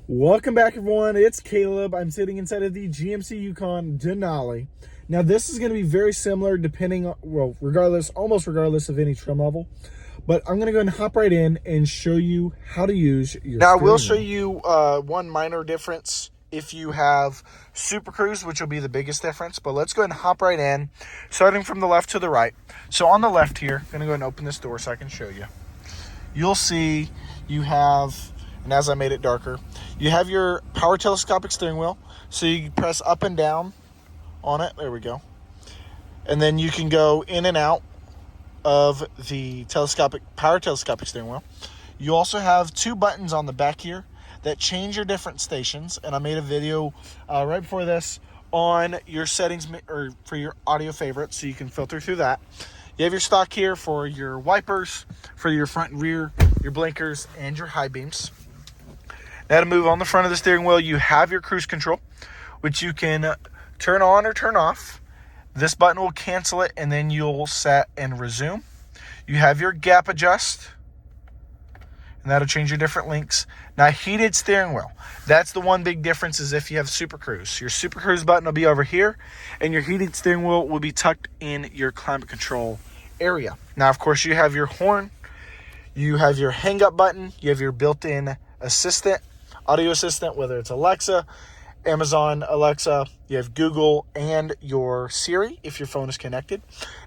Welcome back, everyone. It's Caleb. I'm sitting inside of the GMC Yukon Denali. Now, this is going to be very similar depending on, almost regardless of any trim level. But I'm going to go ahead and hop right in and show you how to use your Now, I will steering show you one minor difference if you have Super Cruise, which will be the biggest difference. But let's go ahead and hop right in, starting from the left to the right. So on the left here, I'm going to go ahead and open this door so I can show you. You'll see you have, and as I made it darker, you have your power telescopic steering wheel. So you can press up and down on it. There we go. And then you can go in and out of the power telescopic steering wheel. You also have two buttons on the back here that change your different stations. And I made a video right before this on your settings or for your audio favorites, so you can filter through that. You have your stock here for your wipers, for your front and rear, your blinkers, and your high beams. Now to move on the front of the steering wheel, you have your cruise control, which you can turn on or turn off. This button will cancel it, and then you'll set and resume. You have your gap adjust, and that'll change your different links. Now, heated steering wheel. That's the one big difference is if you have Super Cruise. Your Super Cruise button will be over here, and your heated steering wheel will be tucked in your climate control area. Now, of course, you have your horn. You have your hang-up button. You have your built-in assistant, audio assistant, whether it's Alexa, Amazon Alexa, you have Google, and your Siri if your phone is connected.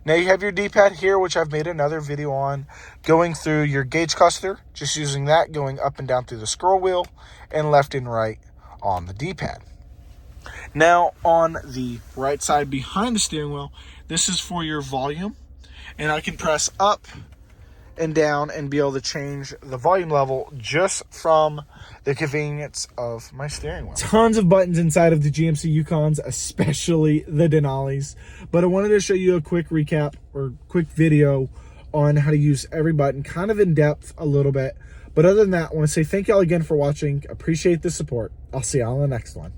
Now you have your D-pad here, which I've made another video on, going through your gauge cluster, just using that, going up and down through the scroll wheel, and left and right on the D-pad. Now on the right side behind the steering wheel, this is for your volume, and I can press up and down and be able to change the volume level just from the convenience of my steering wheel. Tons of buttons inside of the GMC Yukons, especially the Denalis. But I wanted to show you a quick recap or quick video on how to use every button, kind of in depth a little bit. But other than that, I want to say thank y'all again for watching. Appreciate the support. I'll see y'all on the next one.